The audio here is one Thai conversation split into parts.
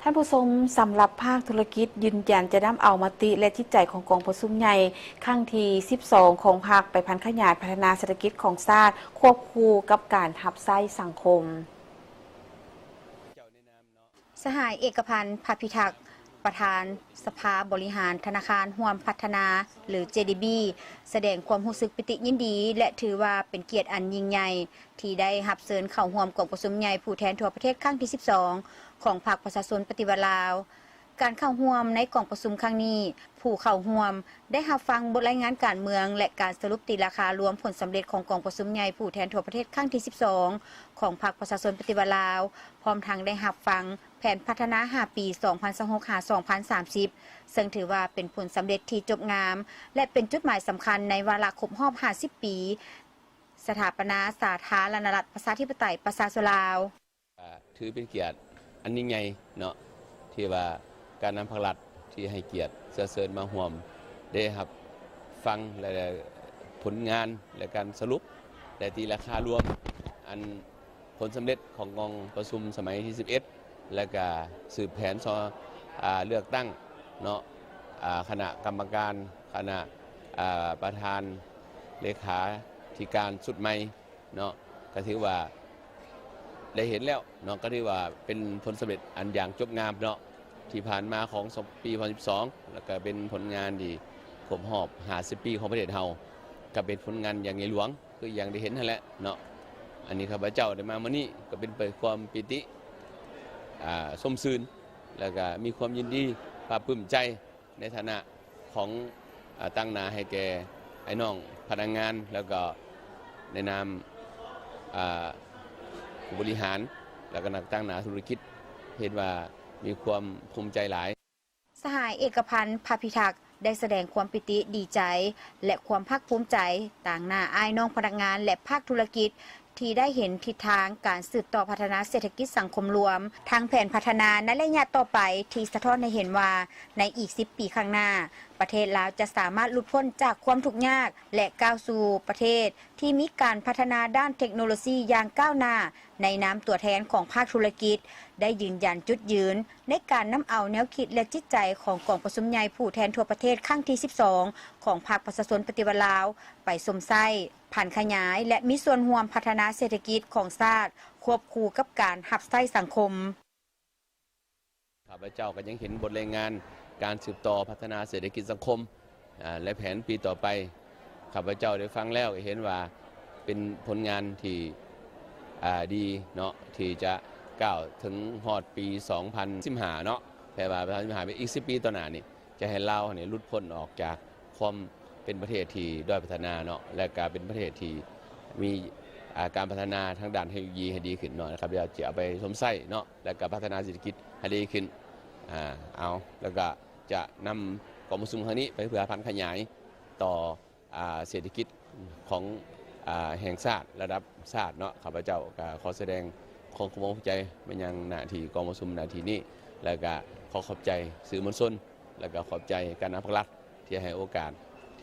ท่านผู้ชมสำหรับภาคธุรกิจยืนยันจะนำเอามติและจิตใจของกองประชุมใหญ่ครั้งที่12ของภาคไปขยายพัฒนาเศรษฐกิจของชาติควบคู่กับการหับไส้สังคมสหายเอกพันธ์ภาพิทักษ์ประธานสภาบริหารธนาคารร่วมพัฒนาหรือ JDB แสดงความรู้สึกปิติยินดีและถือว่าเป็นเกียรติอันยิ่งใหญ่ที่ได้รับเชิญเข้าร่วมกองประชุมใหญ่ผู้แทนทั่วประเทศครั้งที่12ของพรรคประชาชนปฏิวัติลาวการเข้าร่วมในกองประชุมครั้งนี้ผู้เข้าร่วมได้รับฟังบทรายงานการเมืองและการสรุปตีราคารวมผลสำเร็จของกองประชุมใหญ่ผู้แทนทั่วประเทศครั้งที่12ของพรรคประชาชนปฏิวัติลาวพร้อมทั้งได้รับฟังแผนพัฒนา5 ปี 2026-2030 ซึ่งถือว่าเป็นผลสำเร็จที่จบงามและเป็นจุดหมายสำคัญในวาระครบรอบ50 ปีสถาปนาสาธารณรัฐประชาธิปไตยประชาชนลาวถือเป็นเกียรติอันยิ่งใหญ่เนาะที่ว่าการนำภาครัฐที่ให้เกียรติเชิญมาร่วมได้ครับฟังและผลงานและการสรุปและตีราคารวมอันผลสำเร็จของกองประชุมสมัยที่11และก็สืบแผนเลือกตั้งเนาะคณะกรรมการคณะประธานเลขาธิการสุดใหม่เนาะก็ถือว่าได้เห็นแล้วเนาะก็ถือว่าเป็นผลสำเร็จอันอย่างจบงามเนาะที่ผ่านมาของปี2012แล้วก็เป็นผลงานที่ครบรอบ50 ปีของประเทศเฮาก็เป็นผลงานอย่างใหญ่หลวงคืออย่างได้เห็นนั่นแหละเนาะอันนี้ข้าพเจ้าได้มาวันนี้ก็เป็นความปิติสมซื่นแล้วก็มีความยินดีภาคภูมิใจในฐานะของตั้งหน้าให้แก่ไอ้น้องพนักงานแล้วก็ในนามผู้บริหารแล้วก็นักตั้งหน้าธุรกิจเห็นว่ามีความภูมิใจหลายสหายเอกพันธ์ภาพิทักษ์ได้แสดงความปิติดีใจและความภาคภูมิใจต่างหน้าอ้ายน้องพนักงานและภาคธุรกิจที่ได้เห็นทิศทางการสืบต่อพัฒนาเศรษฐกิจสังคมรวมทางแผนพัฒนาในระยะต่อไปที่สะท้อนให้เห็นว่าในอีก10 ปีข้างหน้าประเทศลาวจะสามารถหลุดพ้นจากความทุกข์ยากและก้าวสู่ประเทศที่มีการพัฒนาด้านเทคโนโลยีอย่างก้าวหน้าในนามตัวแทนของภาคธุรกิจได้ยืนยันจุดยืนในการนำเอาแนวคิดและจิตใจของกองประชุมใหญ่ผู้แทนทั่วประเทศครั้งที่12ของพรรคประชาชนปฏิวัติลาวไปสมไส้ผ่านขยายและมีส่วนร่วมพัฒนาเศรษฐกิจของชาติควบคู่กับการหับไส้สังคมข้าพเจ้าก็ยังเห็นบทรายงานการสืบต่อพัฒนาเศรษฐกิจสังคมและแผนปีต่อไปข้าพเจ้าได้ฟังแล้วเห็นว่าเป็นผลงานที่ดีเนาะที่จะก้าวถึงฮอดปี2015เนาะแปลว่า2015เป็นอีก10 ปีต่อหน้านี่จะให้ลาวเนี่ยหลุดพ้นออกจากความเป็นประเทศที่ด้อยพัฒนาเนาะและก็เป็นประเทศที่มีการพัฒนาทางด้านเทคโนโลยีให้ดีขึ้นเนาะนะครับจะเอาไปสมไส้เนาะและก็พัฒนาเศรษฐกิจให้ดีขึ้นแล้วก็จะนำกองประชุมครั้งนี้ไปเพื่อพันขยายต่อเศรษฐกิจของแห่งชาติระดับชาติเนาะข้าพเจ้าก็ขอแสดงความภูมิใจมายังหน้าที่กองประชุมหน้าที่นี้แล้วก็ขอขอบใจสื่อมวลชนแล้วก็ขอบใจการนำภาครัฐที่ให้โอกาส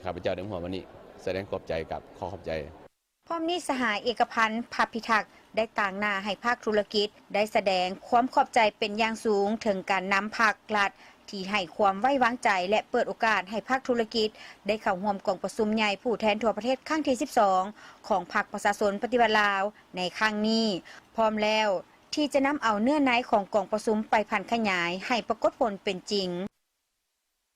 ข้าพเจ้าในหัววันนี้แสดงขอบใจกับขอขอบใจพร้อมนี้สหายเอกพันธ์ภาพิทักษ์ได้ต่างหน้าให้ภาคธุรกิจได้แสดงความขอบใจเป็นอย่างสูงถึงการนำภาครัฐที่ให้ความไว้วางใจและเปิดโอกาสให้ภาคธุรกิจได้เข้าร่วมกองประชุมใหญ่ผู้แทนทั่วประเทศครั้งที่12ของพรรคประชาชนปฏิวัติลาวในครั้งนี้พร้อมแล้วที่จะนำเอาเนื้อในของกองประชุมไปพันขยายให้ปรากฏผลเป็นจริง